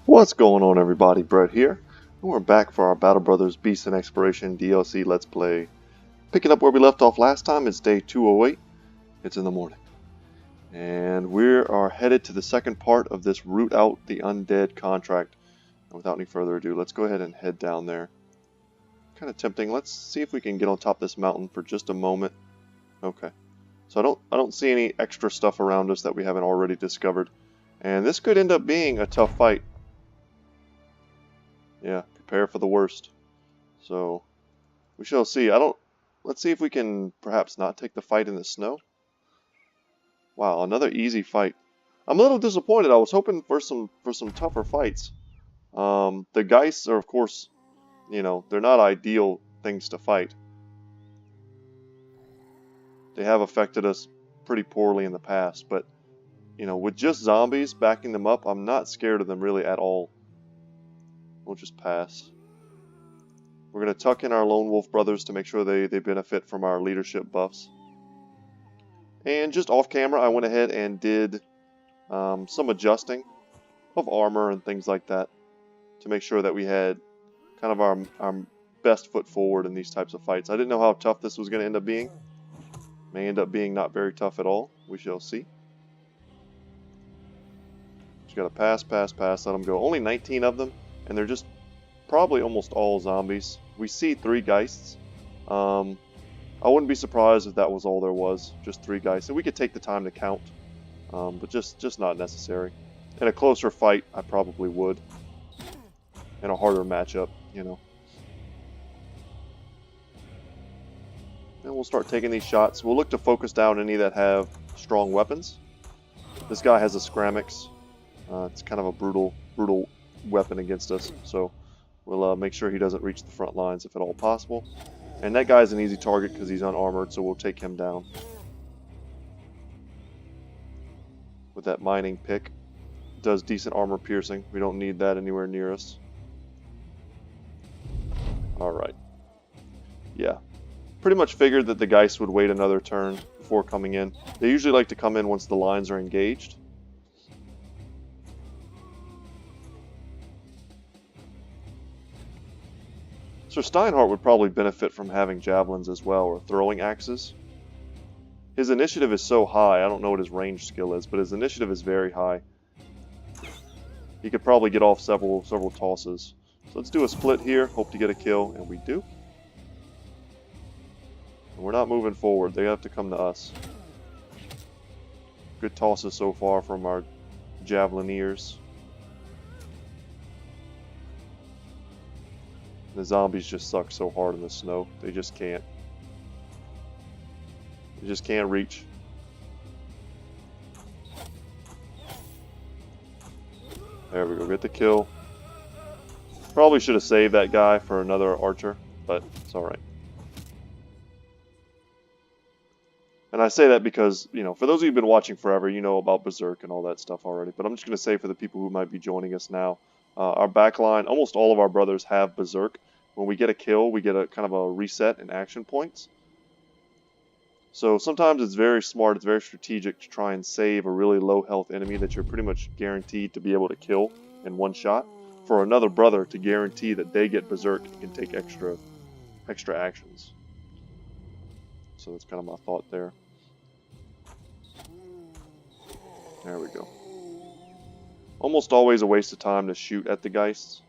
What's going on, everybody? Brett here, and we're back for our Battle Brothers Beast and Exploration DLC Let's Play. Picking up where we left off last time, it's day 208. It's in the morning. And we are headed to the second part of this Root Out the Undead contract. And without any further ado, let's go ahead and head down there. Kind of tempting. Let's see if we can get on top of this mountain for just a moment. Okay. So I don't see any extra stuff around us that we haven't already discovered. And this could end up being a tough fight. Yeah, prepare for the worst. So, we shall see. Let's see if we can perhaps not take the fight in the snow. Wow, another easy fight. I'm a little disappointed. I was hoping for some tougher fights. The Geists are, of course, they're not ideal things to fight. They have affected us pretty poorly in the past, but, with just zombies backing them up, I'm not scared of them really at all. We'll just pass. We're going to tuck in our Lone Wolf brothers to make sure they benefit from our leadership buffs. And just off camera, I went ahead and did some adjusting of armor and things like that to make sure that we had kind of our best foot forward in these types of fights. I didn't know how tough this was going to end up being. May end up being not very tough at all. We shall see. Just got to pass, let them go. Only 19 of them. And they're just probably almost all zombies. We see 3 Geists. I wouldn't be surprised if that was all there was. Just 3 Geists. And we could take the time to count. But just not necessary. In a closer fight, I probably would. In a harder matchup, And we'll start taking these shots. We'll look to focus down any that have strong weapons. This guy has a Skramix. It's kind of a brutal weapon against us, so we'll make sure he doesn't reach the front lines if at all possible. And that guy's an easy target because he's unarmored, so we'll take him down with that mining pick. Does decent armor piercing. We don't need that anywhere near us. Alright. Yeah. Pretty much figured that the Geist would wait another turn before coming in. They usually like to come in once the lines are engaged. So Steinhardt would probably benefit from having javelins as well, or throwing axes. His initiative is so high, I don't know what his range skill is, but his initiative is very high. He could probably get off several tosses. So let's do a split here, hope to get a kill, and we do. And we're not moving forward, they have to come to us. Good tosses so far from our javelineers. The zombies just suck so hard in the snow. They just can't. They just can't reach. There we go. Get the kill. Probably should have saved that guy for another archer, but it's alright. And I say that because, for those of you who've been watching forever, you know about Berserk and all that stuff already. But I'm just going to say for the people who might be joining us now, our backline, almost all of our brothers have Berserk. When we get a kill, we get a kind of a reset in action points. So sometimes it's very smart, it's very strategic to try and save a really low health enemy that you're pretty much guaranteed to be able to kill in one shot, for another brother to guarantee that they get Berserk and can take extra actions. So that's kind of my thought there. There we go. Almost always a waste of time to shoot at the Geists.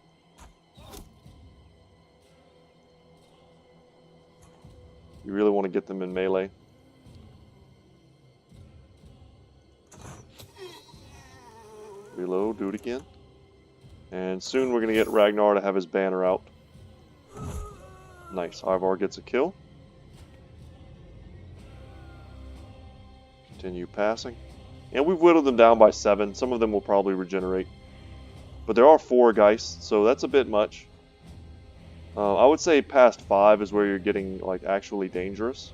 You really want to get them in melee. Reload, do it again. And soon we're going to get Ragnar to have his banner out. Nice, Ivar gets a kill. Continue passing. And we've whittled them down by 7. Some of them will probably regenerate. But there are 4 Geists, so that's a bit much. I would say past 5 is where you're getting actually dangerous.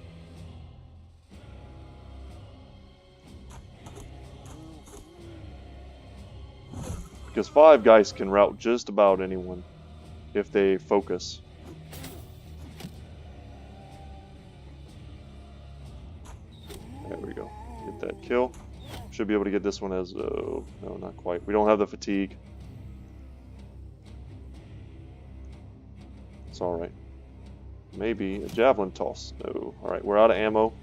Because 5 Geists can rout just about anyone if they focus. There we go. Get that kill. Should be able to get this one as... no, not quite. We don't have the fatigue. toss, alright. Maybe a javelin toss. No. Alright, we're out of ammo.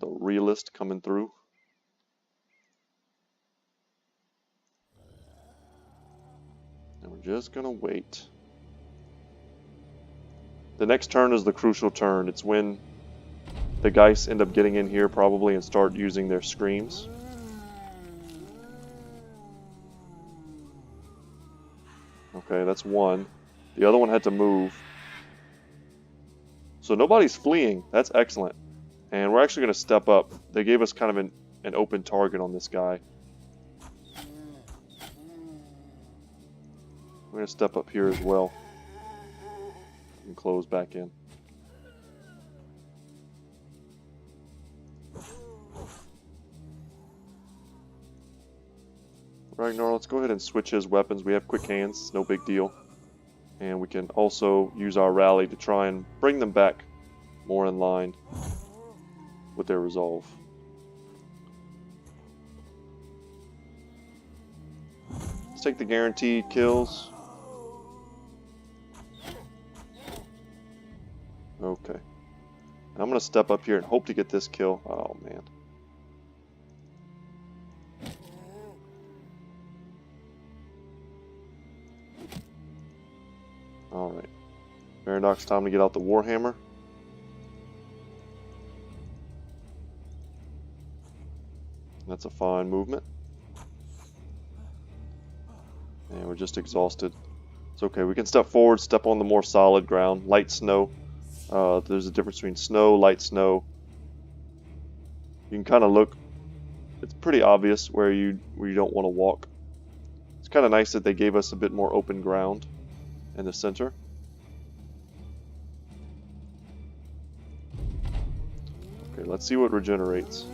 The realist coming through. And we're just gonna wait. The next turn is the crucial turn. It's when the Geist end up getting in here probably and start using their screams. Okay, that's one. The other one had to move. So nobody's fleeing. That's excellent. And we're actually going to step up. They gave us kind of an open target on this guy. We're going to step up here as well. And close back in. Ragnar, let's go ahead and switch his weapons. We have quick hands, it's no big deal. And we can also use our rally to try and bring them back more in line with their resolve. Let's take the guaranteed kills. Okay. I'm going to step up here and hope to get this kill. Oh, man. Alright. Merodach's time to get out the Warhammer. That's a fine movement. And we're just exhausted. It's okay. We can step forward, step on the more solid ground. Light snow. There's a difference between snow, light snow. You can kind of look. It's pretty obvious where you don't want to walk. It's kind of nice that they gave us a bit more open ground in the center. Okay, let's see what regenerates.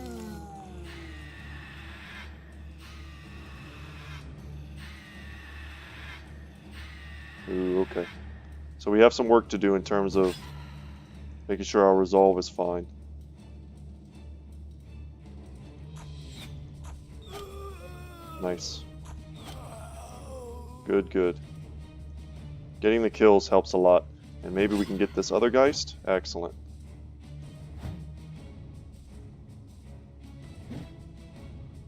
Ooh, okay. So we have some work to do in terms of making sure our resolve is fine. Nice. Good, good. Getting the kills helps a lot. And maybe we can get this other Geist? Excellent.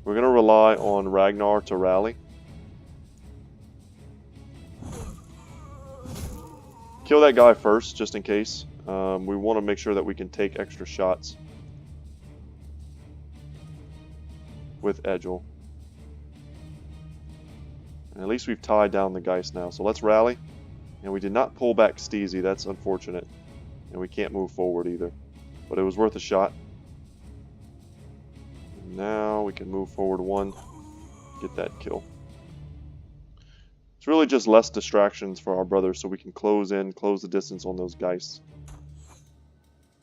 We're going to rely on Ragnar to rally. Kill that guy first, just in case. We want to make sure that we can take extra shots with Egil. And at least we've tied down the Geist now. So let's rally. And we did not pull back Steezy. That's unfortunate. And we can't move forward either. But it was worth a shot. And now we can move forward one. Get that kill. It's really just less distractions for our brothers so we can close the distance on those Geists.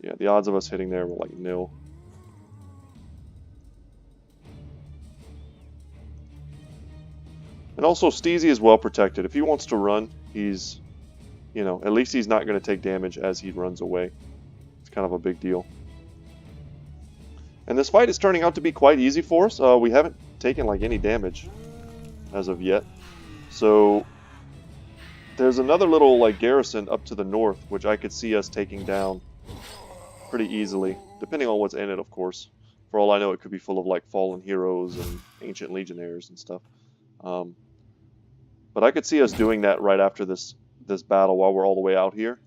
Yeah, the odds of us hitting there were like nil. And also Steezy is well protected. If he wants to run, he's, you know, at least he's not going to take damage as he runs away. It's kind of a big deal. And this fight is turning out to be quite easy for us. We haven't taken like any damage as of yet. So there's another little like garrison up to the north, which I could see us taking down pretty easily, depending on what's in it, of course. For all I know, it could be full of like fallen heroes and ancient legionnaires and stuff. But I could see us doing that right after this battle while we're all the way out here.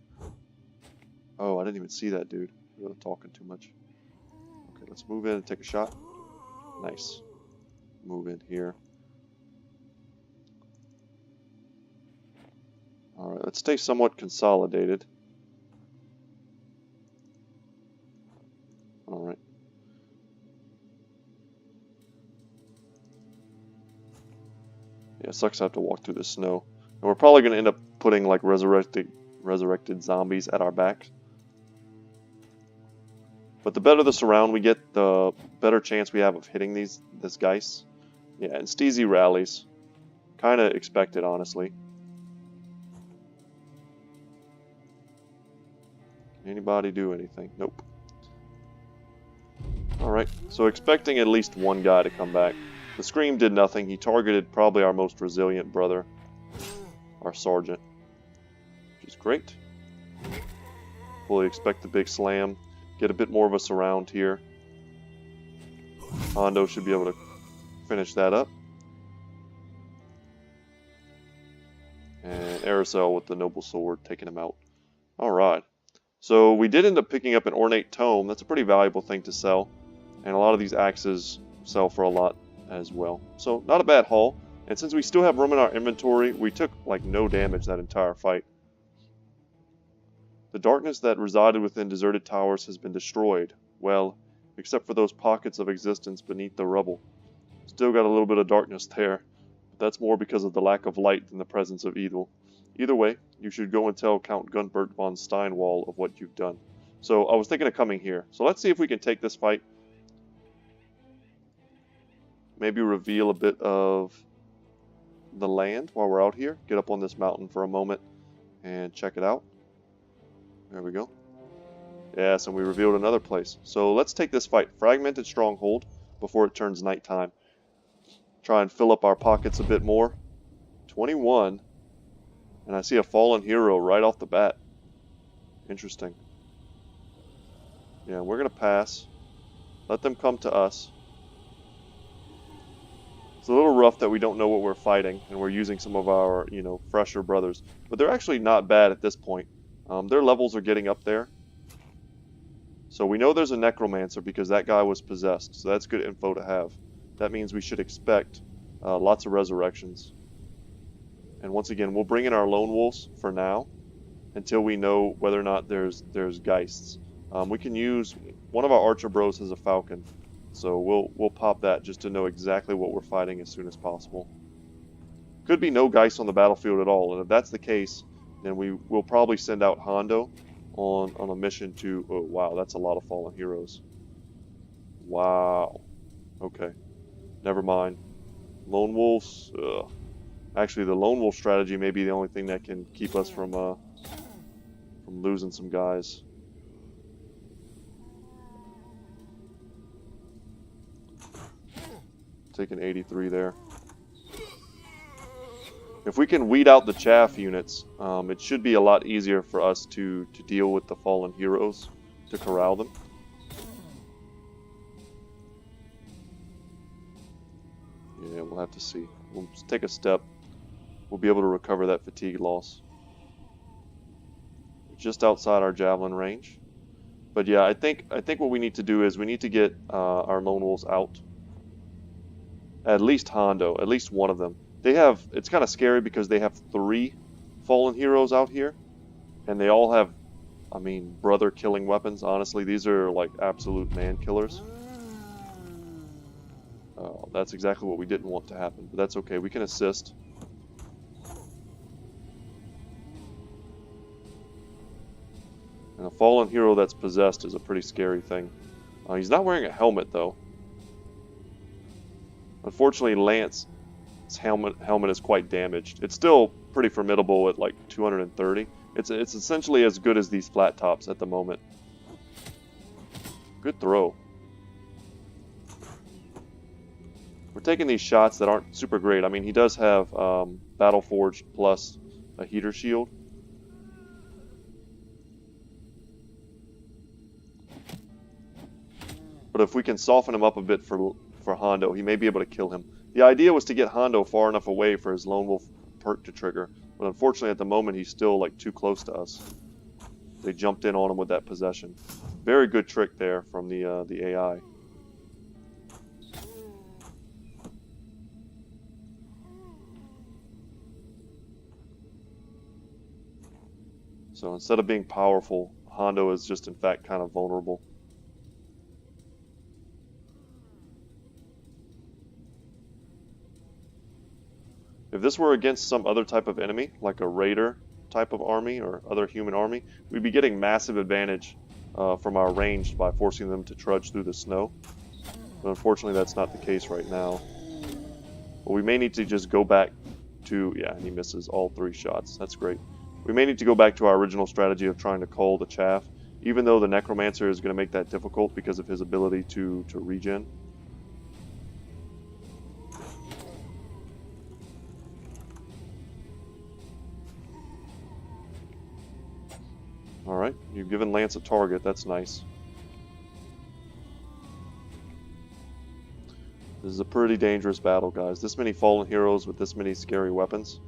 Oh, I didn't even see that dude. I'm talking too much. Okay, let's move in and take a shot. Nice. Move in here. Alright, let's stay somewhat consolidated. Alright. Yeah, it sucks to have to walk through the snow. And we're probably going to end up putting like resurrected zombies at our back. But the better the surround we get, the better chance we have of hitting this Geist. Yeah, and Steezy rallies. Kind of expected, honestly. Anybody do anything? Nope. Alright, so expecting at least one guy to come back. The Scream did nothing. He targeted probably our most resilient brother, our sergeant. which is great. Fully expect the big slam. Get a bit more of a surround here. Hondo should be able to finish that up. And Aerosol with the Noble Sword taking him out. Alright. So we did end up picking up an Ornate Tome. That's a pretty valuable thing to sell. And a lot of these axes sell for a lot as well. So not a bad haul. And since we still have room in our inventory, we took like no damage that entire fight. The darkness that resided within deserted towers has been destroyed. Well, except for those pockets of existence beneath the rubble. Still got a little bit of darkness there. But that's more because of the lack of light than the presence of evil. Either way, you should go and tell Count Gunbert von Steinwall of what you've done. So I was thinking of coming here. So let's see if we can take this fight. Maybe reveal a bit of the land while we're out here. Get up on this mountain for a moment and check it out. There we go. Yes, and we revealed another place. So let's take this fight. Fragmented Stronghold before it turns nighttime. Try and fill up our pockets a bit more. 21. And I see a fallen hero right off the bat. Interesting. Yeah, we're going to pass. Let them come to us. It's a little rough that we don't know what we're fighting, and we're using some of our, fresher brothers. But they're actually not bad at this point. Their levels are getting up there. So we know there's a Necromancer because that guy was possessed. So that's good info to have. That means we should expect lots of resurrections. And once again, we'll bring in our Lone Wolves for now until we know whether or not there's Geists. We can use one of our Archer Bros as a Falcon. So we'll pop that just to know exactly what we're fighting as soon as possible. Could be no Geists on the battlefield at all, and if that's the case, then we'll probably send out Hondo on a mission to... Oh, wow, that's a lot of fallen heroes. Wow. Okay. Never mind. Lone Wolves... Ugh. Actually, the Lone Wolf strategy may be the only thing that can keep us from losing some guys. Taking 83 there. If we can weed out the chaff units, it should be a lot easier for us to deal with the fallen heroes, to corral them. Yeah, we'll have to see. We'll just take a step. We'll be able to recover that fatigue loss. Just outside our javelin range. But yeah, I think what we need to do is we need to get our Lone Wolves out. At least Hondo, at least one of them. They have, it's kind of scary because they have 3 fallen heroes out here. And they all have, brother killing weapons. Honestly, these are like absolute man killers. Oh, that's exactly what we didn't want to happen. But that's okay, we can assist. And a fallen hero that's possessed is a pretty scary thing. He's not wearing a helmet though. Unfortunately, Lance's helmet is quite damaged. It's still pretty formidable at like 230. It's essentially as good as these flat tops at the moment. Good throw. We're taking these shots that aren't super great. He does have Battle Forged plus a heater shield. But if we can soften him up a bit for Hondo, he may be able to kill him. The idea was to get Hondo far enough away for his Lone Wolf perk to trigger, but unfortunately at the moment he's still like too close to us. They jumped in on him with that possession. Very good trick there from the AI. So instead of being powerful, Hondo is just in fact kind of vulnerable. If this were against some other type of enemy, like a raider type of army or other human army, we'd be getting massive advantage from our range by forcing them to trudge through the snow. But unfortunately that's not the case right now. But we may need to just go back to... Yeah, he misses all 3 shots. That's great. We may need to go back to our original strategy of trying to cull the chaff, even though the Necromancer is going to make that difficult because of his ability to regen. Alright, you've given Lance a target. That's nice. This is a pretty dangerous battle, guys. This many fallen heroes with this many scary weapons.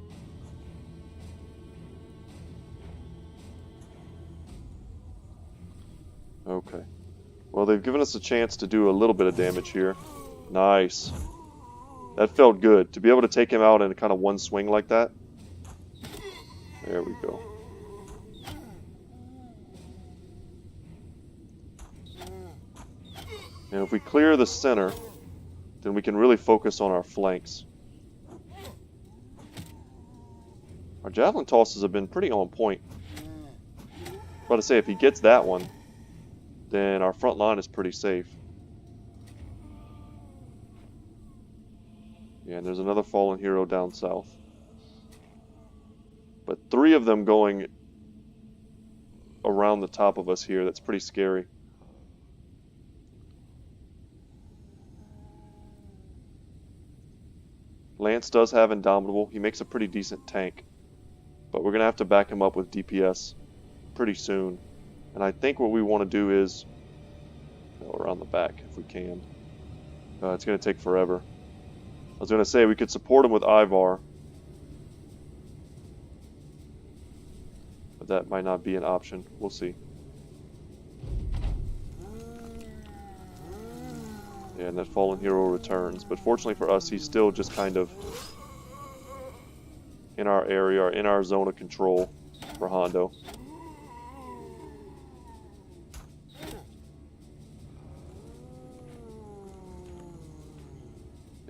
Okay. Well, they've given us a chance to do a little bit of damage here. Nice. That felt good. To be able to take him out in kind of one swing like that. There we go. And if we clear the center, then we can really focus on our flanks. Our javelin tosses have been pretty on point. But to say, if he gets that one, then our front line is pretty safe. Yeah, and there's another fallen hero down south. But 3 of them going around the top of us here. That's pretty scary. Lance does have Indomitable. He makes a pretty decent tank. But we're going to have to back him up with DPS pretty soon. And I think what we want to do is go around the back if we can. It's going to take forever. I was going to say we could support him with Ivar. But that might not be an option. We'll see. Yeah, and that fallen hero returns. But fortunately for us, he's still just kind of in our area, or in our zone of control for Hondo.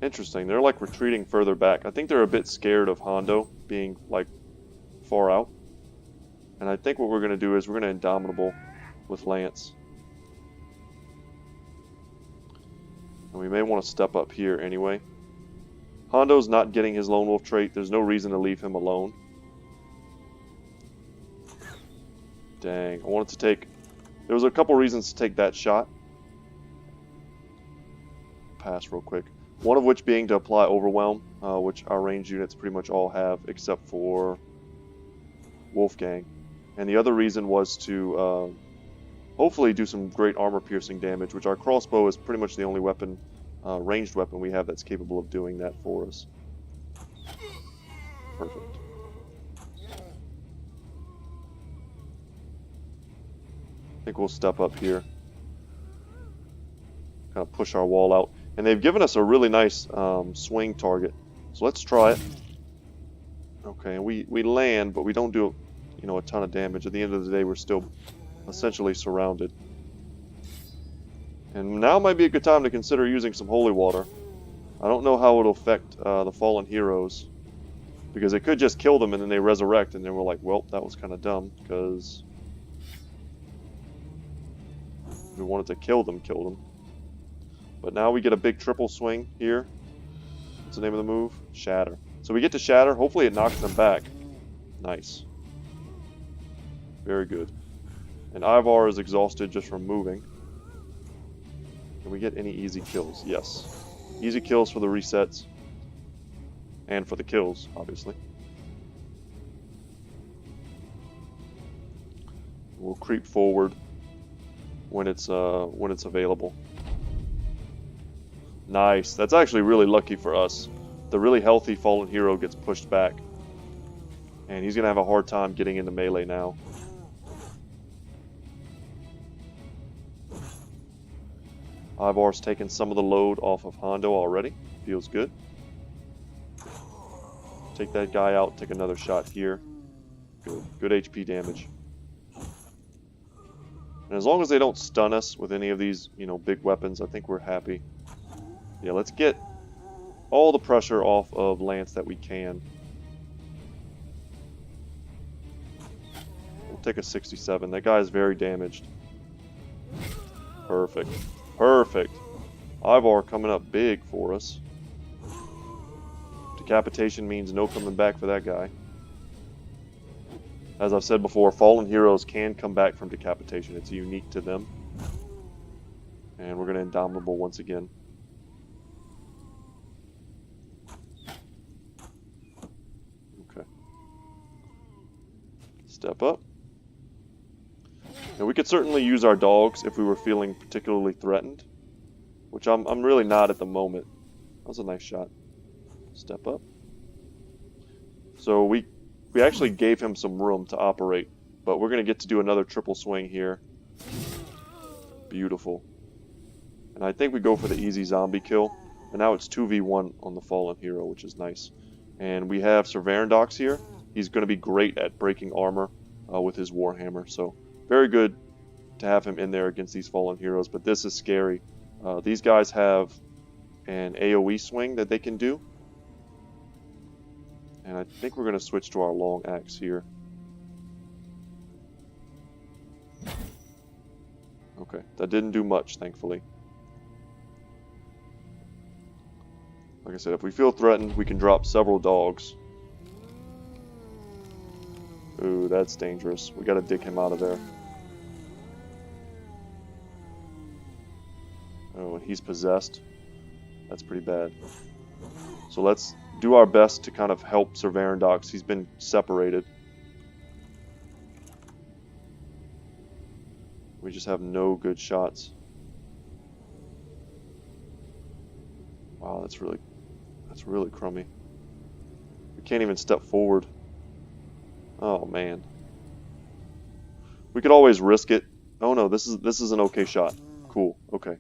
Interesting. They're like retreating further back. I think they're a bit scared of Hondo being like far out. And I think what we're going to do is we're going to Indomitable with Lance. And we may want to step up here anyway. Hondo's not getting his Lone Wolf trait. There's no reason to leave him alone. Dang. I wanted to take... There was a couple reasons to take that shot. Pass real quick. One of which being to apply Overwhelm, which our ranged units pretty much all have, except for Wolfgang. And the other reason was to hopefully do some great armor-piercing damage, which our crossbow is pretty much the only weapon, ranged weapon we have that's capable of doing that for us. Perfect. I think we'll step up here. Kind of push our wall out. And they've given us a really nice swing target. So let's try it. Okay, and we land, but we don't do a ton of damage. At the end of the day, we're still essentially surrounded. And now might be a good time to consider using some holy water. I don't know how it'll affect the fallen heroes. Because it could just kill them and then they resurrect. And then we're like, well, that was kind of dumb. Because we wanted to kill them. But now we get a big triple swing here. What's the name of the move? Shatter. So we get to Shatter. Hopefully it knocks them back. Nice. Very good. And Ivar is exhausted just from moving. Can we get any easy kills? Yes. Easy kills for the resets. And for the kills, obviously. We'll creep forward when it's available. Nice. That's actually really lucky for us. The really healthy fallen hero gets pushed back. And he's going to have a hard time getting into melee now. Ivar's taken some of the load off of Hondo already. Feels good. Take that guy out. Take another shot here. Good. Good HP damage. And as long as they don't stun us with any of these, big weapons, I think we're happy. Yeah, let's get all the pressure off of Lance that we can. We'll take a 67. That guy is very damaged. Perfect. Perfect. Ivar coming up big for us. Decapitation means no coming back for that guy. As I've said before, fallen heroes can come back from decapitation. It's unique to them. And we're going to Indomitable once again. Okay. Step up. And we could certainly use our dogs if we were feeling particularly threatened, which I'm really not at the moment. That was a nice shot. Step up. So we actually gave him some room to operate, but we're going to get to do another triple swing here. Beautiful. And I think we go for the easy zombie kill. And now it's 2v1 on the fallen hero, which is nice. And we have Sir Varandox here. He's going to be great at breaking armor with his Warhammer. So very good to have him in there against these fallen heroes. But this is scary. These guys have an AoE swing that they can do. And I think we're going to switch to our long axe here. Okay, that didn't do much, thankfully. Like I said, if we feel threatened, we can drop several dogs. Ooh, that's dangerous. We gotta dig him out of there. Oh, and he's possessed. That's pretty bad. So let's do our best to kind of help Sir Varandox. He's been separated. We just have no good shots. Wow, that's really crummy. We can't even step forward. Oh man. We could always risk it. Oh no, this is an okay shot. Cool. Okay.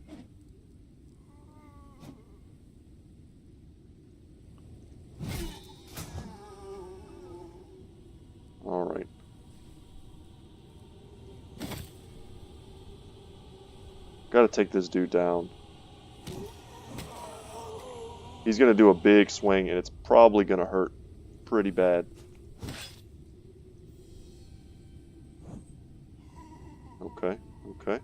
All right. Gotta take this dude down. He's gonna do a big swing, and it's probably gonna hurt pretty bad. Okay, okay.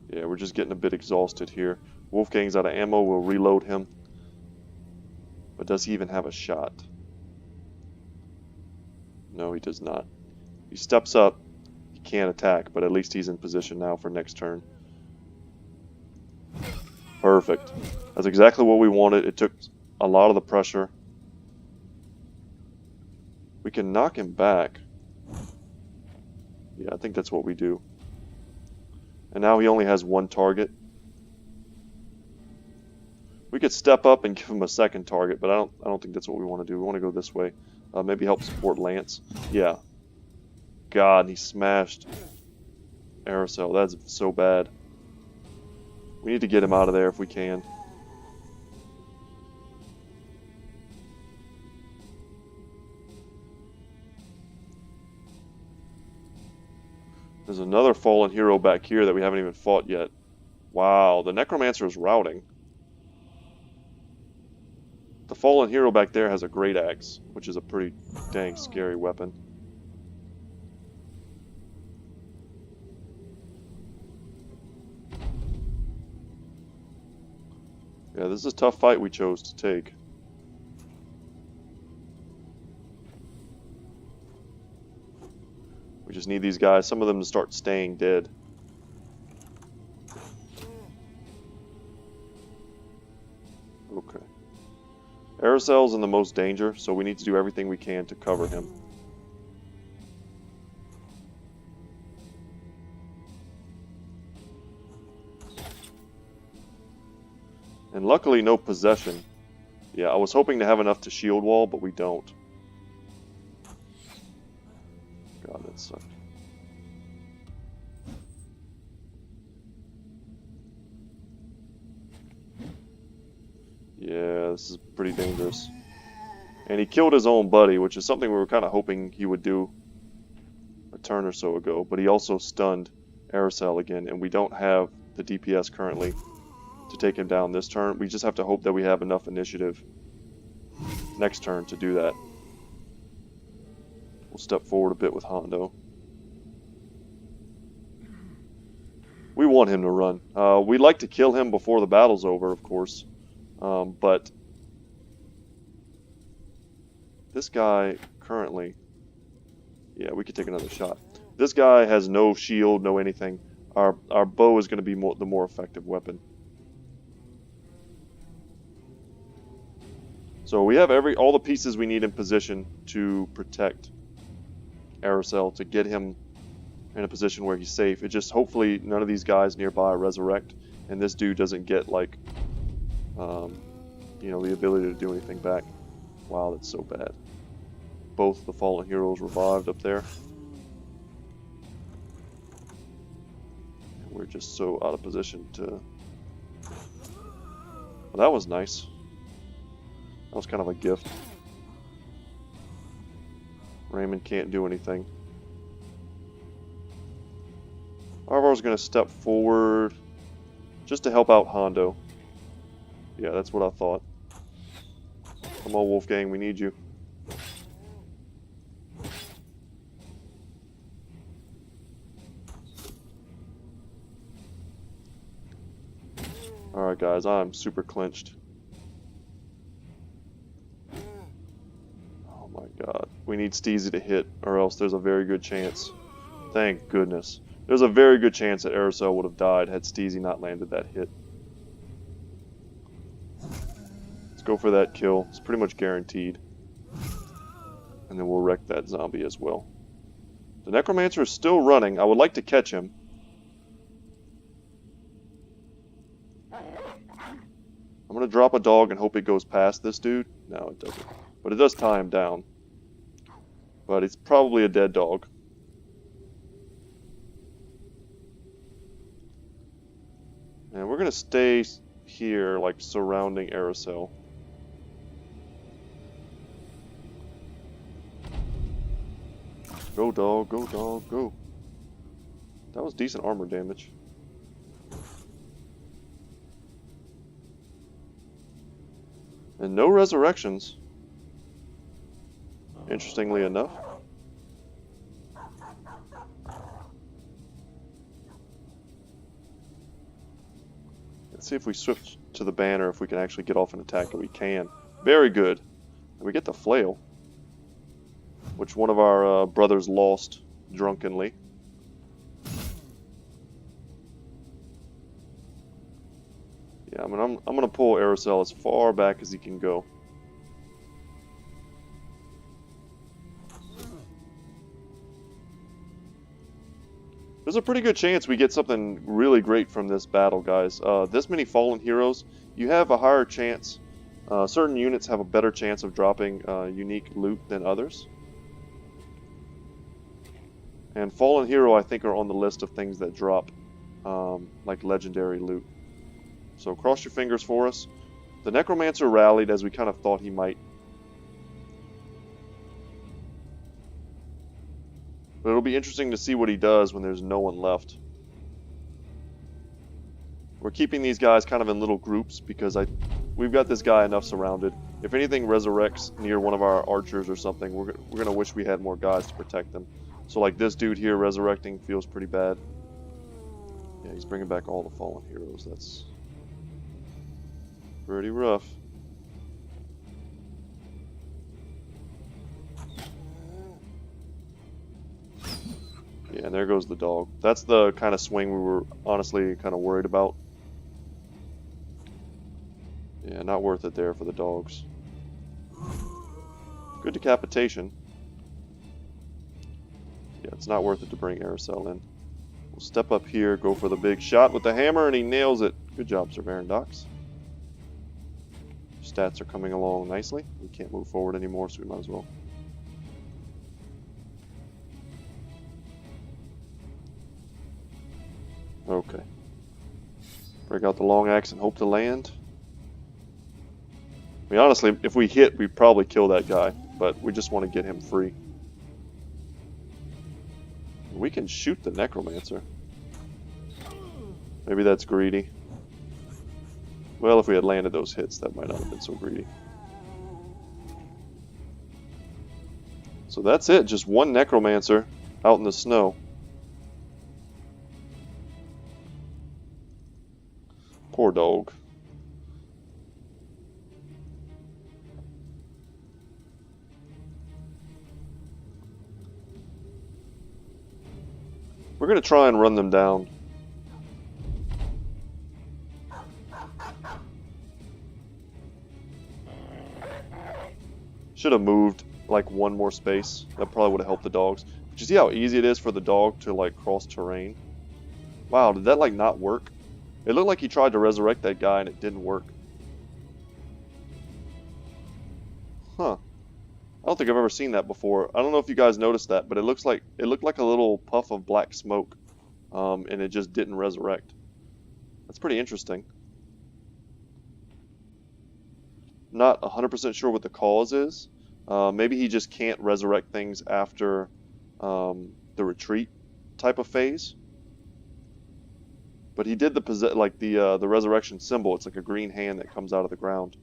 Yeah, we're just getting a bit exhausted here. Wolfgang's out of ammo. We'll reload him. But does he even have a shot? No, he does not. He steps up. He can't attack, but at least he's in position now for next turn. Perfect. That's exactly what we wanted. It took a lot of the pressure. We can knock him back. Yeah, I think that's what we do. And now he only has one target. We could step up and give him a second target, but I don't think that's what we want to do. We want to go this way. Maybe help support Lance. Yeah. God, he smashed Aerosol. That's so bad. We need to get him out of there if we can. There's another fallen hero back here that we haven't even fought yet. Wow, the Necromancer is routing. The fallen hero back there has a great axe, which is a pretty dang scary weapon. Yeah, this is a tough fight we chose to take. We just need these guys, some of them to start staying dead. Okay. Aerosol's in the most danger, so we need to do everything we can to cover him. And luckily, no possession. Yeah, I was hoping to have enough to shield wall, but we don't. God, that sucked. Yeah, this is pretty dangerous. And he killed his own buddy, which is something we were kind of hoping he would do a turn or so ago. But he also stunned Aerosol again, and we don't have the DPS currently to take him down this turn. We just have to hope that we have enough initiative next turn to do that. We'll step forward a bit with Hondo. We want him to run. We'd like to kill him before the battle's over, of course. But this guy currently, yeah, we could take another shot. This guy has no shield, no anything. Our bow is going to be the more effective weapon. So we have all the pieces we need in position to protect Aracel, to get him in a position where he's safe. It just, hopefully none of these guys nearby resurrect, and this dude doesn't get like, you know, the ability to do anything back. Wow, that's so bad. Both the fallen heroes revived up there. And we're just so out of position to... Well, that was nice. That was kind of a gift. Raymond can't do anything. Arvar's going to step forward just to help out Hondo. Yeah, that's what I thought. Come on, Wolfgang, we need you. Alright guys, I'm super clinched. Oh my god. We need Steezy to hit, or else there's a very good chance. Thank goodness. There's a very good chance that Aracel would have died had Steezy not landed that hit. Let's go for that kill. It's pretty much guaranteed. And then we'll wreck that zombie as well. The Necromancer is still running. I would like to catch him. I'm going to drop a dog and hope it goes past this dude. No, it doesn't. But it does tie him down. But it's probably a dead dog. And we're going to stay here, like, surrounding Aracel. Go, dog, go. That was decent armor damage. And no resurrections. Interestingly enough. Let's see if we switch to the banner, if we can actually get off an attack, and we can. Very good. And we get the flail, which one of our brothers lost drunkenly. Yeah, I'm gonna pull Aracel as far back as he can go. There's a pretty good chance we get something really great from this battle, guys. This many fallen heroes, you have a higher chance. Certain units have a better chance of dropping unique loot than others. And fallen hero, I think, are on the list of things that drop, like legendary loot. So cross your fingers for us. The Necromancer rallied as we kind of thought he might. But it'll be interesting to see what he does when there's no one left. We're keeping these guys kind of in little groups because we've got this guy enough surrounded. If anything resurrects near one of our archers or something, we're going to wish we had more guys to protect them. So like this dude here resurrecting feels pretty bad. Yeah, he's bringing back all the fallen heroes. That's pretty rough. Yeah, and there goes the dog. That's the kind of swing we were honestly kind of worried about. Yeah, not worth it there for the dogs. Good decapitation. Yeah, it's not worth it to bring Aracel in. We'll step up here, go for the big shot with the hammer, and he nails it. Good job, Sir Varandox. Stats are coming along nicely. We can't move forward anymore, so we might as well. Okay. Break out the long axe and hope to land. I mean, honestly, if we hit, we'd probably kill that guy, but we just want to get him free. We can shoot the Necromancer. Maybe that's greedy. Well, if we had landed those hits, that might not have been so greedy. So that's it, just one Necromancer out in the snow. Poor dog. We're going to try and run them down. Should have moved like one more space. That probably would have helped the dogs. But you see how easy it is for the dog to like cross terrain? Wow, did that like not work? It looked like he tried to resurrect that guy and it didn't work. Huh. I don't think I've ever seen that before. I don't know if you guys noticed that, but it looked like a little puff of black smoke, and it just didn't resurrect. That's pretty interesting. Not 100% sure what the cause is. Maybe he just can't resurrect things after the retreat type of phase. But he did the resurrection symbol. It's like a green hand that comes out of the ground.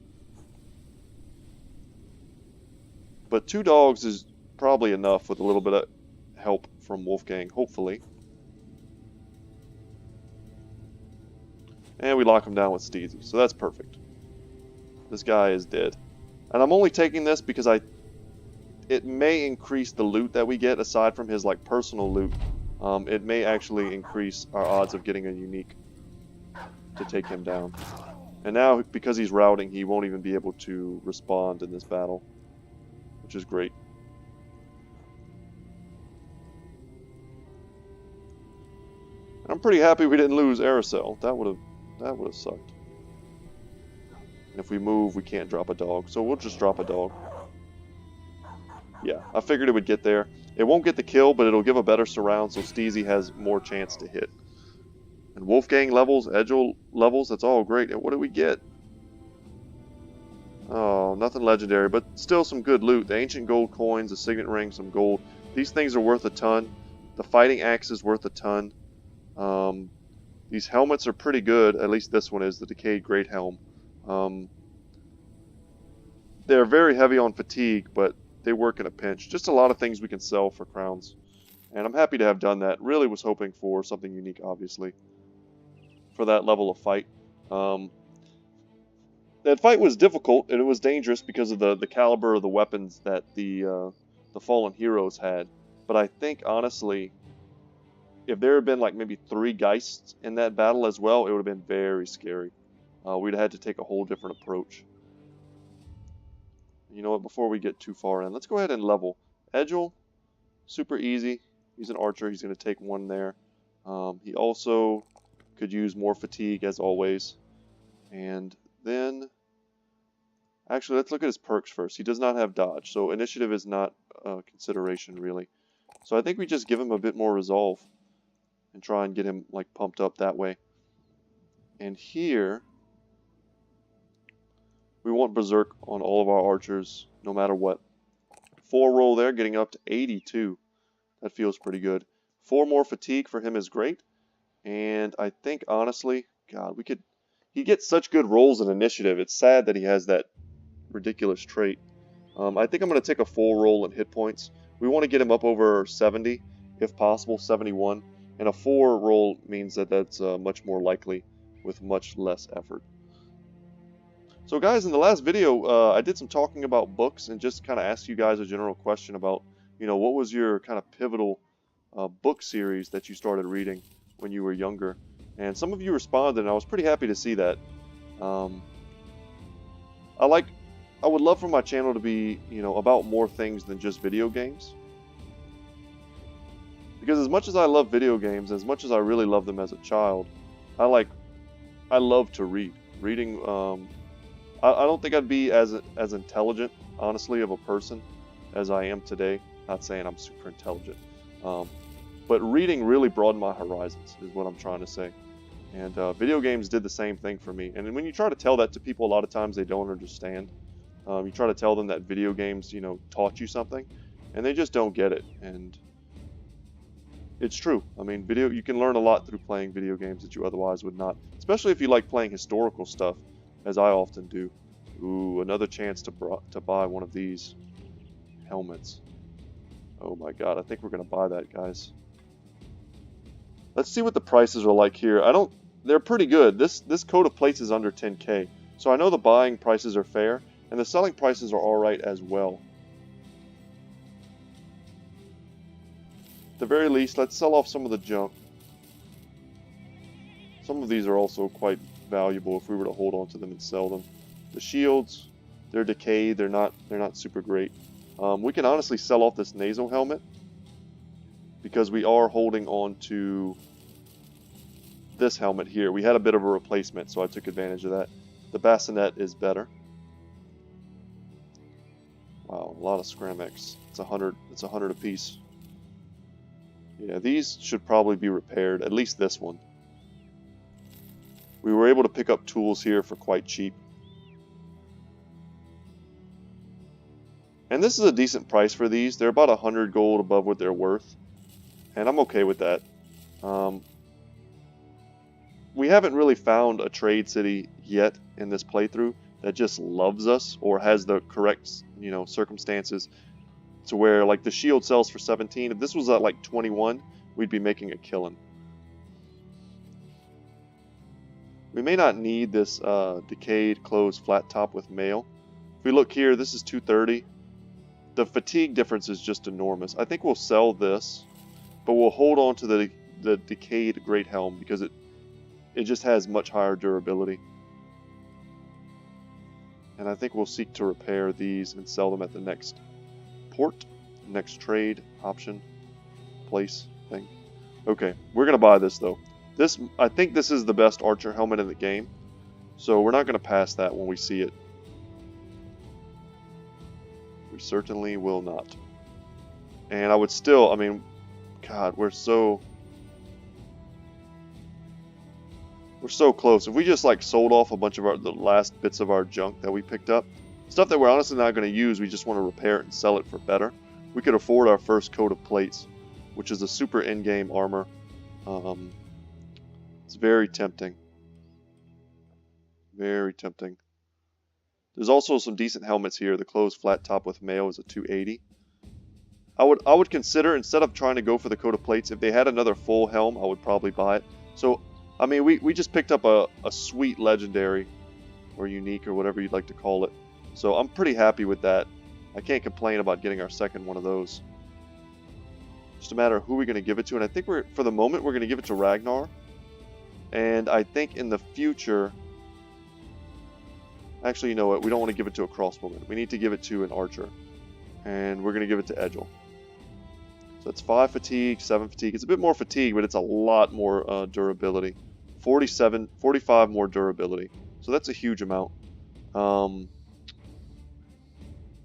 But 2 dogs is probably enough with a little bit of help from Wolfgang, hopefully. And we lock him down with Steezy, so that's perfect. This guy is dead. And I'm only taking this because it may increase the loot that we get aside from his like personal loot. It may actually increase our odds of getting a unique to take him down. And now, because he's routing, he won't even be able to respond in this battle, which is great. I'm pretty happy we didn't lose Aracel. That would have sucked. And if we move, we can't drop a dog, so we'll just drop a dog. Yeah, I figured it would get there. It won't get the kill, but it'll give a better surround, so Steezy has more chance to hit. And Wolfgang levels, Edgel levels, that's all great. And what do we get? Oh, nothing legendary, but still some good loot. The ancient gold coins, the signet ring, some gold. These things are worth a ton. The fighting axe is worth a ton. These helmets are pretty good, at least this one is, the Decayed Great Helm. They're very heavy on fatigue, but they work in a pinch. Just a lot of things we can sell for crowns. And I'm happy to have done that. Really was hoping for something unique, obviously, for that level of fight. That fight was difficult, and it was dangerous because of the caliber of the weapons that the fallen heroes had. But I think, honestly, if there had been like maybe 3 Geists in that battle as well, it would have been very scary. We'd have had to take a whole different approach. You know what, before we get too far in, let's go ahead and level. Edgel, super easy. He's an archer, he's going to take 1 there. He also could use more fatigue, as always. And then, actually, let's look at his perks first. He does not have dodge, so initiative is not a consideration, really. So I think we just give him a bit more resolve and try and get him like pumped up that way. And here, we want Berserk on all of our archers, no matter what. 4 roll there, getting up to 82. That feels pretty good. 4 more fatigue for him is great. And I think, honestly, God, he gets such good rolls in initiative. It's sad that he has that ridiculous trait. I think I'm going to take a full roll in hit points. We want to get him up over 70, if possible, 71. And a 4 roll means that that's much more likely with much less effort. So guys, in the last video, I did some talking about books and just kind of asked you guys a general question about, you know, what was your kind of pivotal book series that you started reading when you were younger? And some of you responded, and I was pretty happy to see that. I would love for my channel to be, you know, about more things than just video games. Because as much as I love video games, as much as I really loved them as a child, I love to read. Reading, I don't think I'd be as intelligent, honestly, of a person as I am today. Not saying I'm super intelligent. But reading really broadened my horizons, is what I'm trying to say. And video games did the same thing for me. And when you try to tell that to people, a lot of times they don't understand. You try to tell them that video games, you know, taught you something, and they just don't get it. And it's true. I mean, you can learn a lot through playing video games that you otherwise would not. Especially if you like playing historical stuff, as I often do. Ooh, another chance to buy one of these helmets. Oh my god, I think we're going to buy that, guys. Let's see what the prices are like here. They're pretty good. This Coat of Plates is under 10k. So I know the buying prices are fair, and the selling prices are alright as well. At the very least, let's sell off some of the junk. Some of these are also quite valuable if we were to hold on to them and sell them. The shields, They're decayed. They're not super great. We can honestly sell off this nasal helmet because we are holding on to this helmet here. We had a bit of a replacement, so I took advantage of that. The bassinet is better. Wow, a lot of Scramex. It's 100. It's 100 apiece. Yeah, these should probably be repaired. At least this one. We were able to pick up tools here for quite cheap. And this is a decent price for these. They're about 100 gold above what they're worth. And I'm okay with that. We haven't really found a trade city yet in this playthrough that just loves us or has the correct, circumstances to where, like, the shield sells for 17. If this was at like 21, we'd be making a killing. We may not need this decayed closed flat top with mail. If we look here, this is 230. The fatigue difference is just enormous. I think we'll sell this, but we'll hold on to the decayed great helm because it just has much higher durability. And I think we'll seek to repair these and sell them at the next port, next trade option, place thing. Okay, we're gonna buy this though. I think this is the best archer helmet in the game, so we're not gonna pass that when we see it. We certainly will not. And I would still, I mean, God, we're so close. If we just like sold off a bunch of the last bits of our junk that we picked up, stuff that we're honestly not going to use, we just want to repair it and sell it for better, we could afford our first coat of plates, which is a super in-game armor. It's very tempting. Very tempting. There's also some decent helmets here. The closed flat top with mail is a 280. I would consider, instead of trying to go for the coat of plates, if they had another full helm, I would probably buy it. So, I mean, we just picked up a sweet legendary, or unique, or whatever you'd like to call it. So I'm pretty happy with that. I can't complain about getting our second one of those. Just a matter of who we're going to give it to, and I think for the moment, we're going to give it to Ragnar. And I think in the future... Actually, you know what? We don't want to give it to a crossbowman. We need to give it to an archer. And we're going to give it to Egil. So it's 5 fatigue, 7 fatigue. It's a bit more fatigue, but it's a lot more durability. 45 more durability. So that's a huge amount.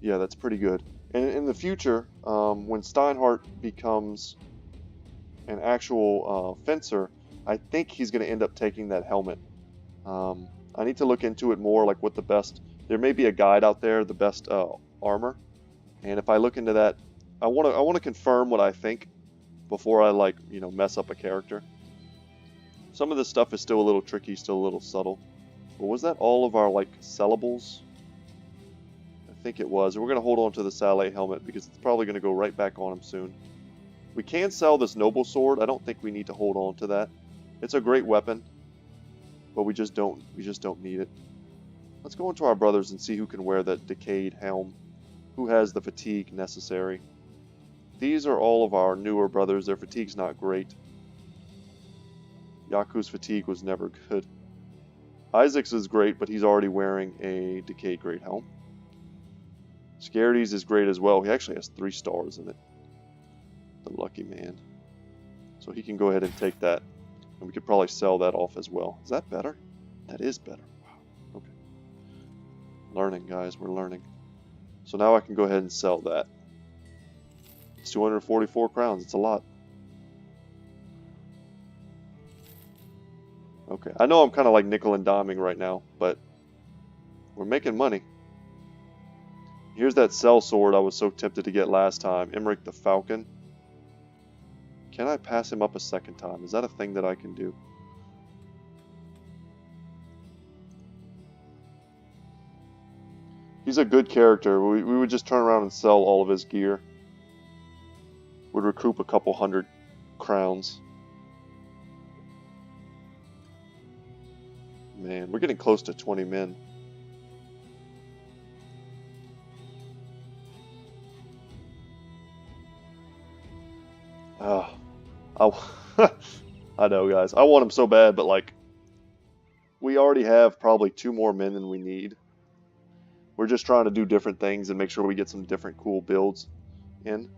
Yeah, that's pretty good. And in the future, when Steinhardt becomes an actual fencer, I think he's going to end up taking that helmet. I need to look into it more, like what the best... There may be a guide out there, the best armor. And if I look into that, I want to confirm what I think before I mess up a character. Some of this stuff is still a little tricky, still a little subtle. But was that all of our sellables? I think it was. We're going to hold on to the Saleh helmet because it's probably going to go right back on him soon. We can sell this noble sword. I don't think we need to hold on to that. It's a great weapon, but we just don't need it. Let's go into our brothers and see who can wear that decayed helm. Who has the fatigue necessary? These are all of our newer brothers. Their fatigue's not great. Yaku's fatigue was never good. Isaac's is great, but he's already wearing a decayed great helm. Scardy's is great as well. He actually has 3 stars in it. The lucky man. So he can go ahead and take that. And we could probably sell that off as well. Is that better? That is better. Wow. Okay. Learning, guys. We're learning. So now I can go ahead and sell that. It's 244 crowns. It's a lot. Okay. I know I'm kind of like nickel and diming right now, but we're making money. Here's that cell sword I was so tempted to get last time. Emmerich the Falcon. Can I pass him up a second time? Is that a thing that I can do? He's a good character. We would just turn around and sell all of his gear. Would recoup a couple hundred crowns. Man, we're getting close to 20 men. I know, guys. I want him so bad, but we already have probably 2 more men than we need. We're just trying to do different things and make sure we get some different cool builds in.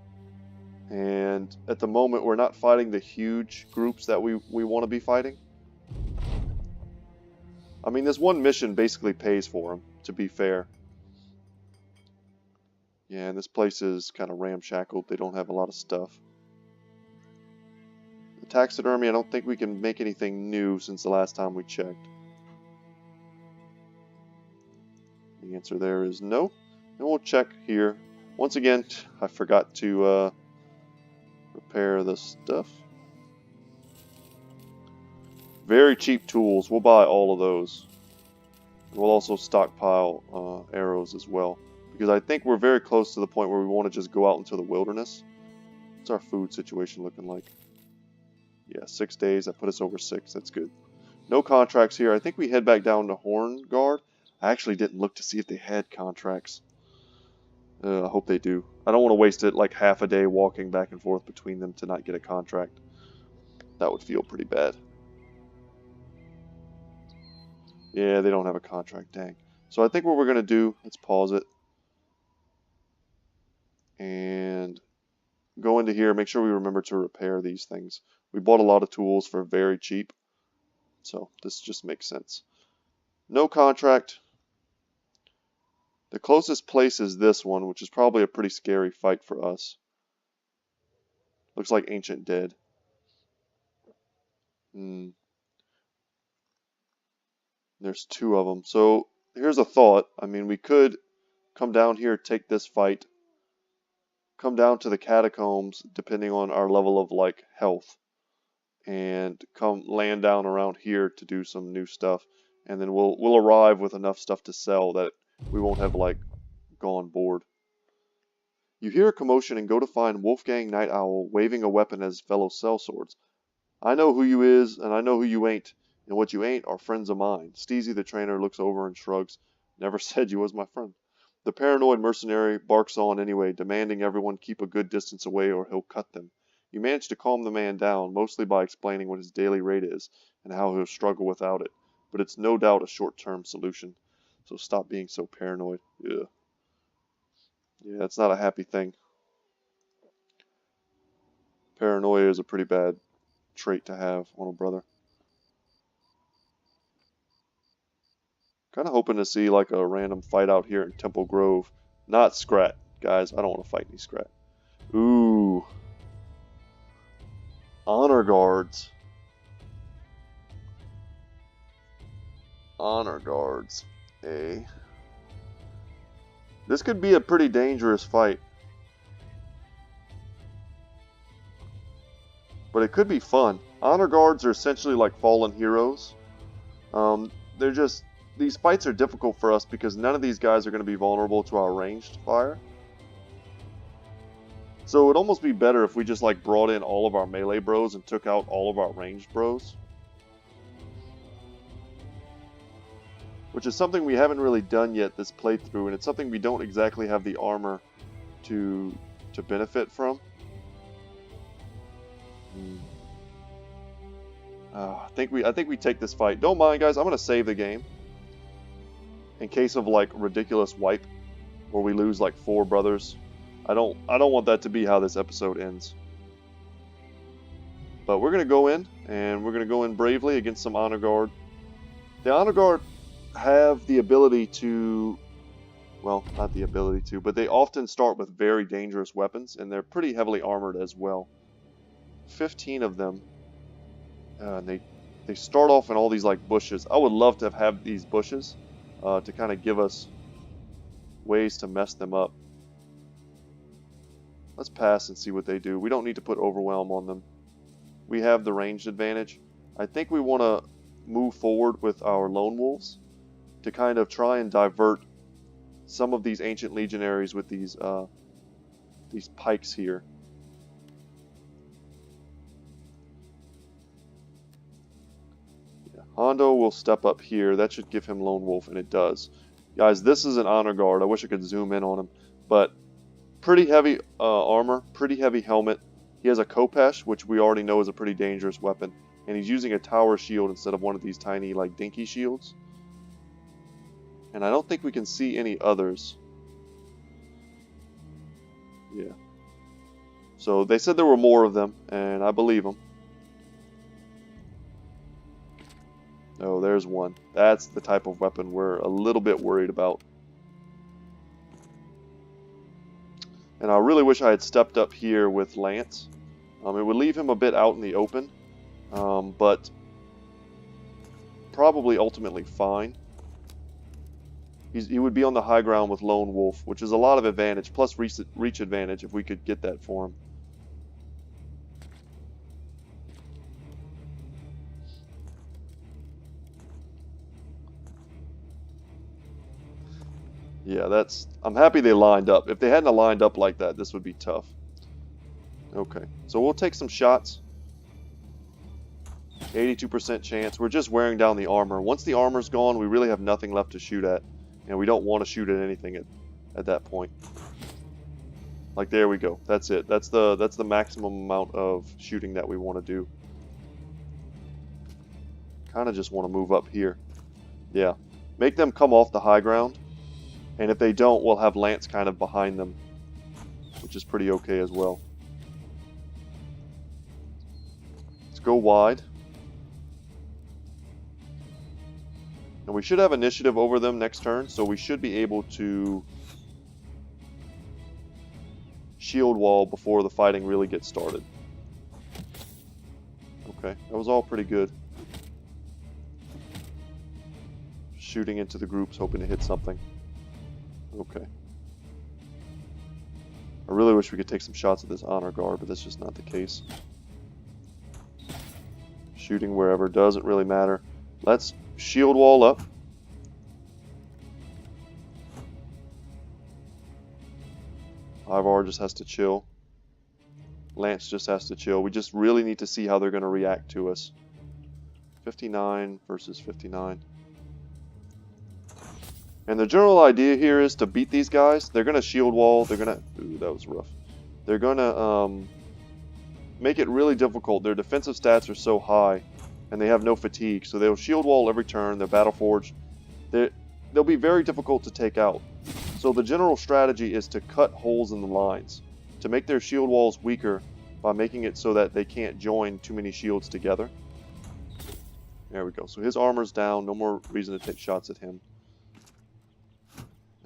And at the moment, we're not fighting the huge groups that we want to be fighting. I mean, this one mission basically pays for them, to be fair. Yeah, and this place is kind of ramshackled. They don't have a lot of stuff. The taxidermy, I don't think we can make anything new since the last time we checked. The answer there is no. And we'll check here. Once again, I forgot to repair the stuff. Very cheap tools. We'll buy all of those. We'll also stockpile arrows as well. Because I think we're very close to the point where we want to just go out into the wilderness. What's our food situation looking like? Yeah, 6 days. That put us over 6. That's good. No contracts here. I think we head back down to Horngard. I actually didn't look to see if they had contracts. I hope they do. I don't want to waste it like half a day walking back and forth between them to not get a contract. That would feel pretty bad. Yeah, they don't have a contract. Dang. So I think what we're going to do, let's pause it. And go into here, make sure we remember to repair these things. We bought a lot of tools for very cheap. So this just makes sense. No contract. The closest place is this one, which is probably a pretty scary fight for us. Looks like Ancient Dead. There's 2 of them. So here's a thought. I mean, we could come down here, take this fight, come down to the catacombs, depending on our level of like health, and come land down around here to do some new stuff, and then we'll arrive with enough stuff to sell that we won't have like gone bored. You hear a commotion and go to find Wolfgang Night Owl waving a weapon as fellow sellswords. I know who you is, and I know who you ain't, and what you ain't are friends of mine. Steezy the trainer looks over and shrugs. Never said you was my friend. The paranoid mercenary barks on anyway, demanding everyone keep a good distance away or he'll cut them. You manage to calm the man down, mostly by explaining what his daily rate is and how he'll struggle without it. But it's no doubt a short-term solution. So stop being so paranoid. Yeah, it's not a happy thing. Paranoia is a pretty bad trait to have on a brother. Kind of hoping to see like a random fight out here in Temple Grove. Not Scrat, guys. I don't want to fight any Scrat. Ooh. Honor guards. Honor guards. This could be a pretty dangerous fight. But it could be fun. Honor guards are essentially like fallen heroes. They're just... These fights are difficult for us because none of these guys are going to be vulnerable to our ranged fire. So it would almost be better if we just like brought in all of our melee bros and took out all of our ranged bros. Which is something we haven't really done yet this playthrough, and it's something we don't exactly have the armor to benefit from. I think we take this fight. Don't mind, guys. I'm going to save the game. In case of like ridiculous wipe where we lose like 4 brothers. I don't want that to be how this episode ends. But we're going to go in, and we're going to go in bravely against some Honor Guard. The Honor Guard have the ability to, well, not the ability to, but they often start with very dangerous weapons, and they're pretty heavily armored as well. 15 of them. And they start off in all these like bushes. I would love to have these bushes. To kind of give us ways to mess them up. Let's pass and see what they do. We don't need to put Overwhelm on them. We have the ranged advantage. I think we want to move forward with our Lone Wolves to kind of try and divert some of these ancient legionaries with these pikes here. Hondo will step up here. That should give him Lone Wolf, and it does. Guys, this is an Honor Guard. I wish I could zoom in on him. But pretty heavy armor, pretty heavy helmet. He has a Khopesh, which we already know is a pretty dangerous weapon. And he's using a tower shield instead of one of these tiny, like, dinky shields. And I don't think we can see any others. Yeah. So they said there were more of them, and I believe them. Oh, there's one. That's the type of weapon we're a little bit worried about. And I really wish I had stepped up here with Lance. It would leave him a bit out in the open, but probably ultimately fine. He would be on the high ground with Lone Wolf, which is a lot of advantage, plus reach advantage if we could get that for him. Yeah, I'm happy they lined up. If they hadn't lined up like that, this would be tough. Okay, so we'll take some shots. 82% chance. We're just wearing down the armor. Once the armor's gone, we really have nothing left to shoot at. And we don't want to shoot at anything at that point. Like, there we go. That's it. That's the maximum amount of shooting that we want to do. Kind of just want to move up here. Yeah. Make them come off the high ground. And if they don't, we'll have Lance kind of behind them, which is pretty okay as well. Let's go wide. And we should have initiative over them next turn, so we should be able to shield wall before the fighting really gets started. Okay, that was all pretty good. Shooting into the groups, hoping to hit something. Okay. I really wish we could take some shots at this honor guard, but that's just not the case. Shooting wherever doesn't really matter. Let's shield wall up. Ivar just has to chill. Lance just has to chill. We just really need to see how they're going to react to us. 59 versus 59. And the general idea here is to beat these guys. They're going to shield wall. They're going to... Ooh, that was rough. They're going to make it really difficult. Their defensive stats are so high, and they have no fatigue. So they'll shield wall every turn. They're battle forged. They'll be very difficult to take out. So the general strategy is to cut holes in the lines, to make their shield walls weaker by making it so that they can't join too many shields together. There we go. So his armor's down. No more reason to take shots at him.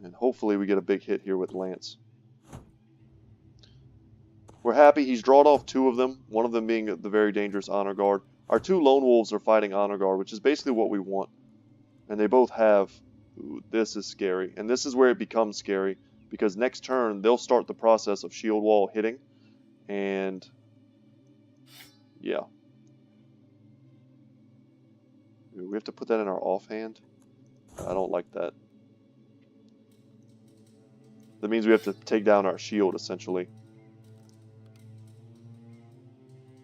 And hopefully we get a big hit here with Lance. We're happy. He's drawn off two of them, one of them being the very dangerous honor guard. Our two lone wolves are fighting honor guard, which is basically what we want. And they both have... Ooh, this is scary. And this is where it becomes scary, because next turn they'll start the process of shield wall hitting. And... yeah. Ooh, we have to put that in our offhand. I don't like that. That means we have to take down our shield, essentially.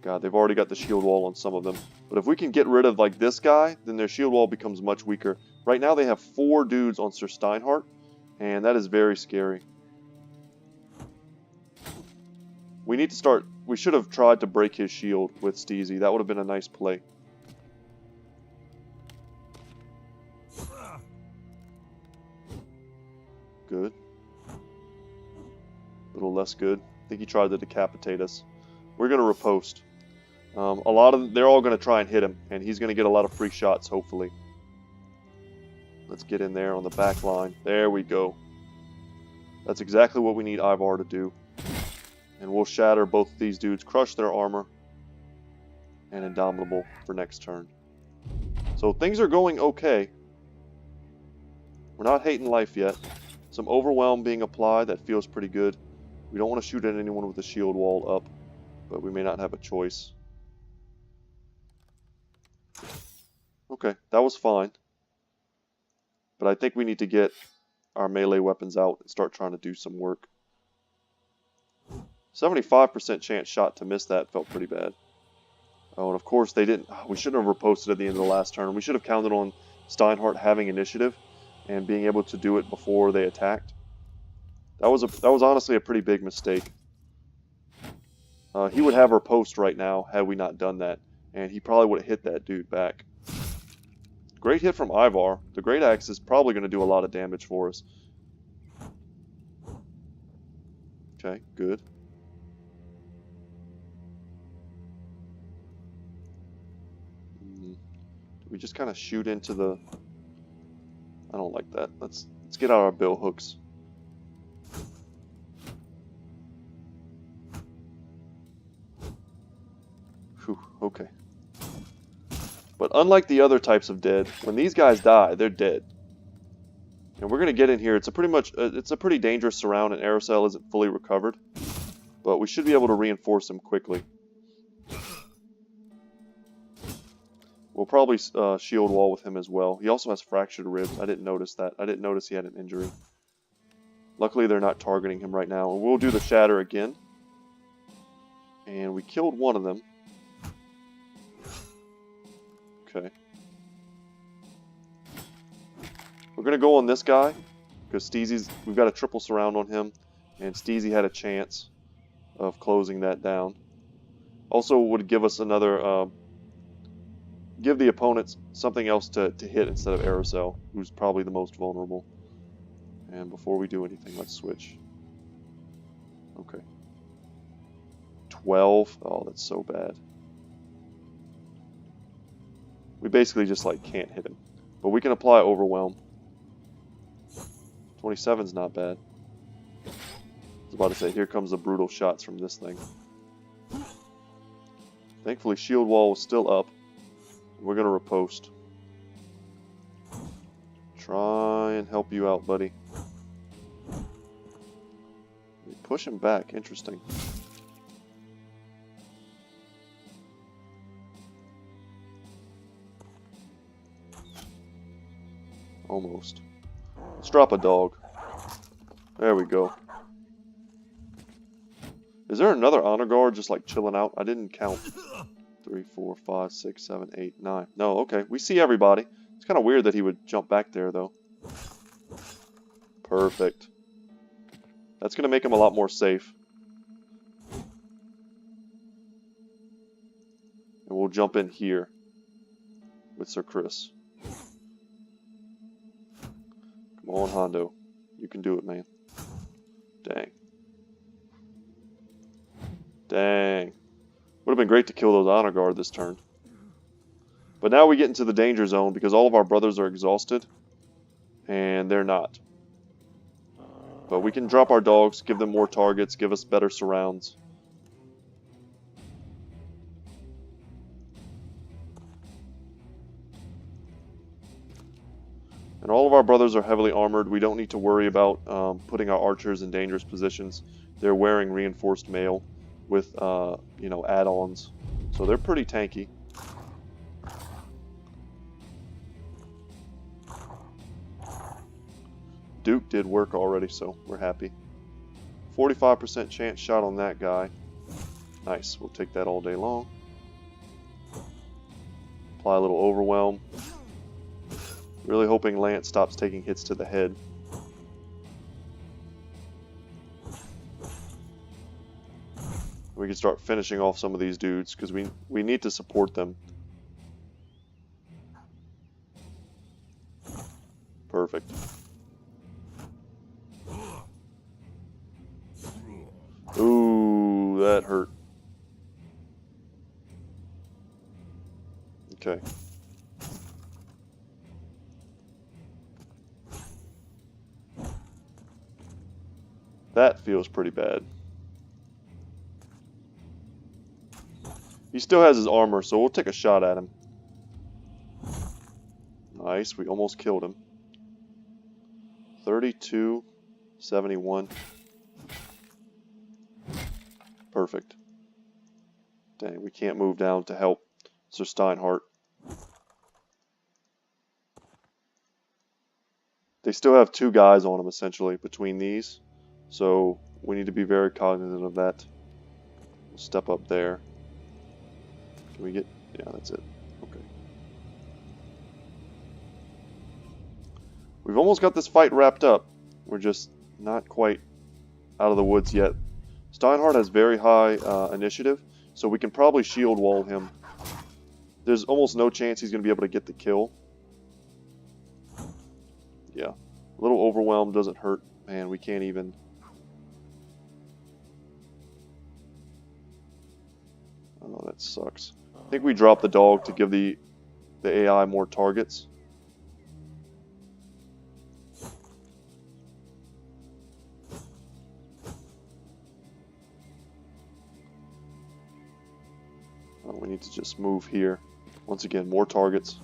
God, they've already got the shield wall on some of them. But if we can get rid of, like, this guy, then their shield wall becomes much weaker. Right now they have 4 dudes on Sir Steinhardt, and that is very scary. We need to start... We should have tried to break his shield with Steezy. That would have been a nice play. Good. A little less good. I think he tried to decapitate us. We're going to riposte. They're all going to try and hit him, and he's going to get a lot of free shots, hopefully. Let's get in there on the back line. There we go. That's exactly what we need Ivar to do. And we'll shatter both of these dudes, crush their armor, and Indomitable for next turn. So things are going okay. We're not hating life yet. Some overwhelm being applied, that feels pretty good. We don't want to shoot at anyone with the shield wall up, but we may not have a choice. Okay, that was fine. But I think we need to get our melee weapons out and start trying to do some work. 75% chance shot to miss that felt pretty bad. Oh, and of course they didn't... We shouldn't have riposted at the end of the last turn. We should have counted on Steinhardt having initiative and being able to do it before they attacked. That was honestly a pretty big mistake. He would have our post right now had we not done that, and he probably would have hit that dude back. Great hit from Ivar. The Great Axe is probably going to do a lot of damage for us. Okay, good. We just kind of shoot into the... I don't like that. Let's get out our bill hooks. Whew, okay. But unlike the other types of dead, when these guys die, they're dead. And we're going to get in here. It's a pretty dangerous surround, and Aracel isn't fully recovered. But we should be able to reinforce him quickly. We'll probably shield wall with him as well. He also has fractured ribs. I didn't notice that. I didn't notice he had an injury. Luckily, they're not targeting him right now. And we'll do the shatter again. And we killed one of them. Okay. We're going to go on this guy. Because we've got a triple surround on him. And Steezy had a chance of closing that down. Also would give us another... give the opponents something else to hit instead of Aracel, who's probably the most vulnerable. And before we do anything, let's switch. Okay. 12. Oh, that's so bad. We basically just like can't hit him. But we can apply Overwhelm. 27's not bad. I was about to say, here comes the brutal shots from this thing. Thankfully, shield wall was still up. We're going to riposte. Try and help you out, buddy. We push him back. Interesting. Almost. Let's drop a dog. There we go. Is there another honor guard just like chilling out? I didn't count. 3, 4, 5, 6, 7, 8, 9. No, okay. We see everybody. It's kind of weird that he would jump back there, though. Perfect. That's going to make him a lot more safe. And we'll jump in here with Sir Chris. Come on, Hondo. You can do it, man. Dang. Dang. Would have been great to kill those honor guard this turn. But now we get into the danger zone because all of our brothers are exhausted. And they're not. But we can drop our dogs, give them more targets, give us better surrounds. And all of our brothers are heavily armored. We don't need to worry about putting our archers in dangerous positions. They're wearing reinforced mail with, you know, add-ons. So they're pretty tanky. Duke did work already, so we're happy. 45% chance shot on that guy. Nice, we'll take that all day long. Apply a little overwhelm. Really hoping Lance stops taking hits to the head. We can start finishing off some of these dudes, because we need to support them. Perfect. Ooh, that hurt. Okay. That feels pretty bad. He still has his armor, so we'll take a shot at him. Nice, we almost killed him. 32, 71. Perfect. Dang, we can't move down to help Sir Steinhardt. They still have two guys on him, essentially, between these. So, we need to be very cognizant of that. We'll step up there. Can we get... yeah, that's it. Okay. We've almost got this fight wrapped up. We're just not quite out of the woods yet. Steinhardt has very high initiative, so we can probably shield wall him. There's almost no chance he's going to be able to get the kill. Yeah. A little overwhelmed doesn't hurt. Man, we can't even... Oh, that sucks. I think we dropped the dog to give the AI more targets. Oh, we need to just move here. Once again, more targets.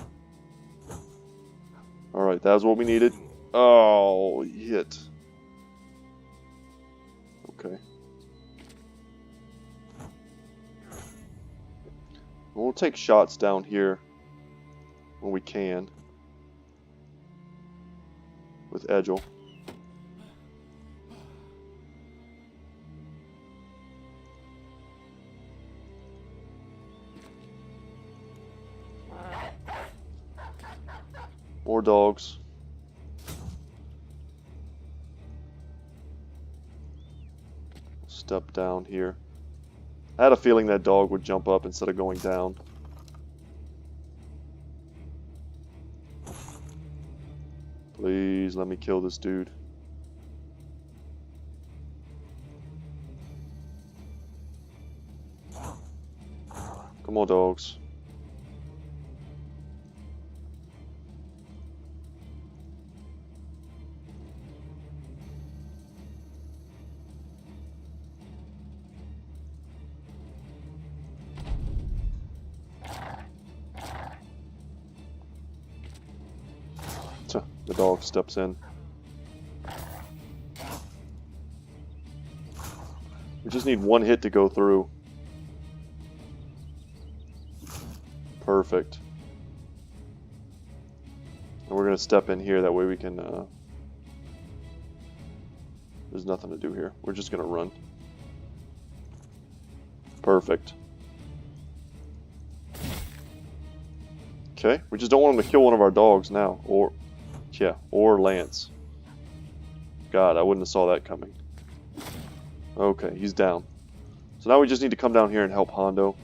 Alright, that was what we needed. Oh, hit. Okay. We'll take shots down here when we can with Egil. More dogs. Step down here. I had a feeling that dog would jump up instead of going down. Please let me kill this dude. Come on, dogs. The dog steps in. We just need one hit to go through. Perfect. And we're going to step in here, that way we can... There's nothing to do here. We're just going to run. Perfect. Okay, we just don't want him to kill one of our dogs now. Or Lance. God, I wouldn't have saw that coming. Okay, he's down. So now we just need to come down here and help Hondo.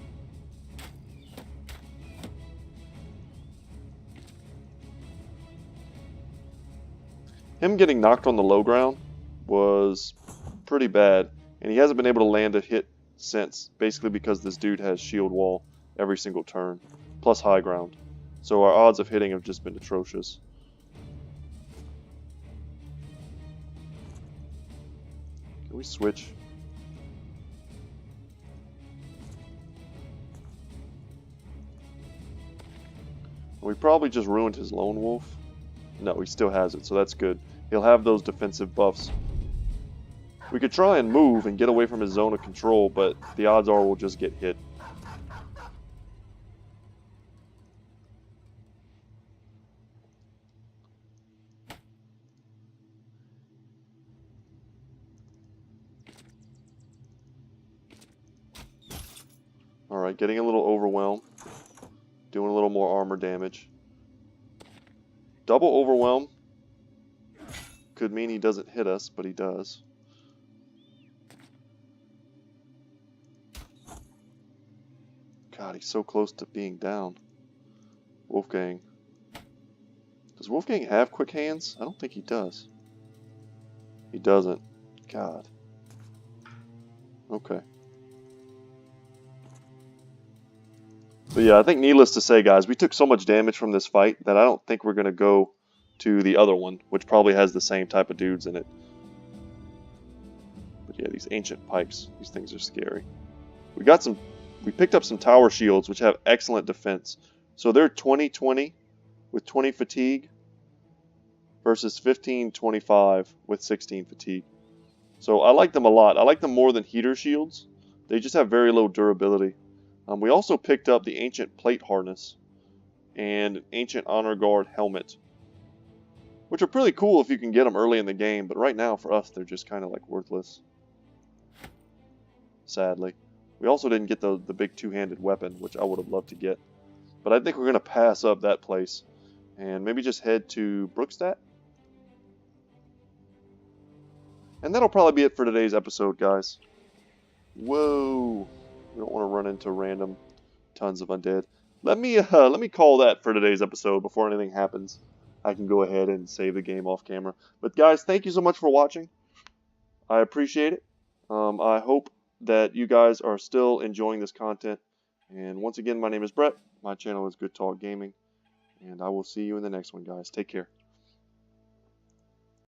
Him getting knocked on the low ground was pretty bad, and he hasn't been able to land a hit since, basically because this dude has shield wall every single turn, plus high ground. So our odds of hitting have just been atrocious. Can we switch? We probably just ruined his lone wolf. No, he still has it, so that's good. He'll have those defensive buffs. We could try and move and get away from his zone of control, but the odds are we'll just get hit. Alright, getting a little overwhelmed. Doing a little more armor damage. Double overwhelm could mean he doesn't hit us, but he does. God, he's so close to being down. Wolfgang. Does Wolfgang have quick hands? I don't think he does. He doesn't. God. Okay. But yeah, I think needless to say, guys, we took so much damage from this fight that I don't think we're going to go to the other one, which probably has the same type of dudes in it. But yeah, these ancient pipes, these things are scary. We picked up some tower shields, which have excellent defense. So they're 20-20 with 20 fatigue versus 15-25 with 16 fatigue. So I like them a lot. I like them more than heater shields. They just have very low durability. We also picked up the Ancient Plate Harness and Ancient Honor Guard Helmet, which are pretty cool if you can get them early in the game, but right now for us they're just kind of like worthless. Sadly. We also didn't get the big two-handed weapon, which I would have loved to get. But I think we're going to pass up that place and maybe just head to Brookstadt. And that'll probably be it for today's episode, guys. Whoa. We don't want to run into random tons of undead. Let me call that for today's episode before anything happens. I can go ahead and save the game off camera. But guys, thank you so much for watching. I appreciate it. I hope that you guys are still enjoying this content. And once again, my name is Brett. My channel is Good Talk Gaming. And I will see you in the next one, guys. Take care.